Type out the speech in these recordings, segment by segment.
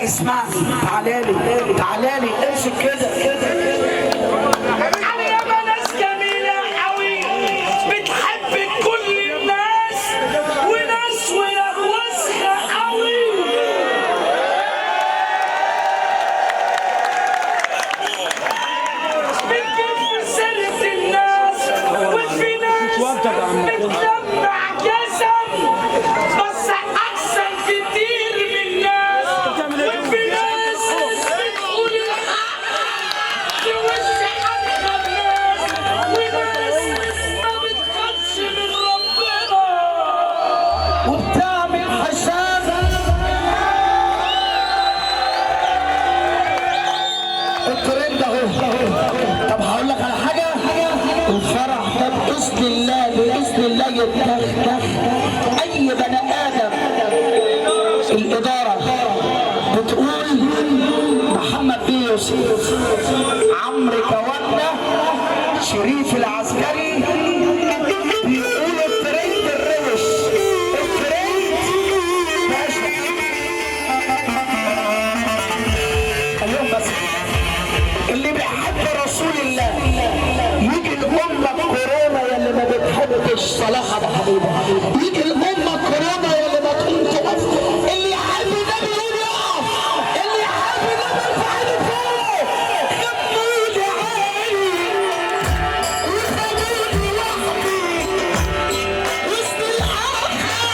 اسمعني، تعالالي تعالالي امسك كده. انا ياما ناس جميله قوي بتحب كل الناس، وناس وسخه قوي. بتجيب سيره الناس، وفي ناس بتلمع جسم بس احسن كتير من ناس، وفي ناس بتقول الحق في وش حق الناس، وناس ما بتخافش من ربنا وبتعمل حساب الترند اهو. طب هقول لك على حاجه، الفرح ده باذن الله باذن الله يتدخل اي بني ادم. الاداره بتقول محمد بن يوسف، عمرو كوانا، شريف العسكري، بيقولوا الترند الروش، الترند ماشي. خليهم بس اللي بيحب رسول الله يجي الأمة كورونا يلي ما بتحبش صلاح أبو حبيبة، يجي الأمة كورونا يلي ما تقوم تقف. اللي يحب النبي يقول يقف، اللي يحب النبي يرفع ايده فوق. خدوني عالي وخدوني وحدي وسط الآخرين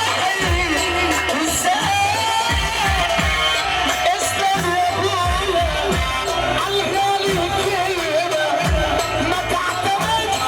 والسقايا. اسلم يا ابويا عالغالي كلمة ما تعتمدش.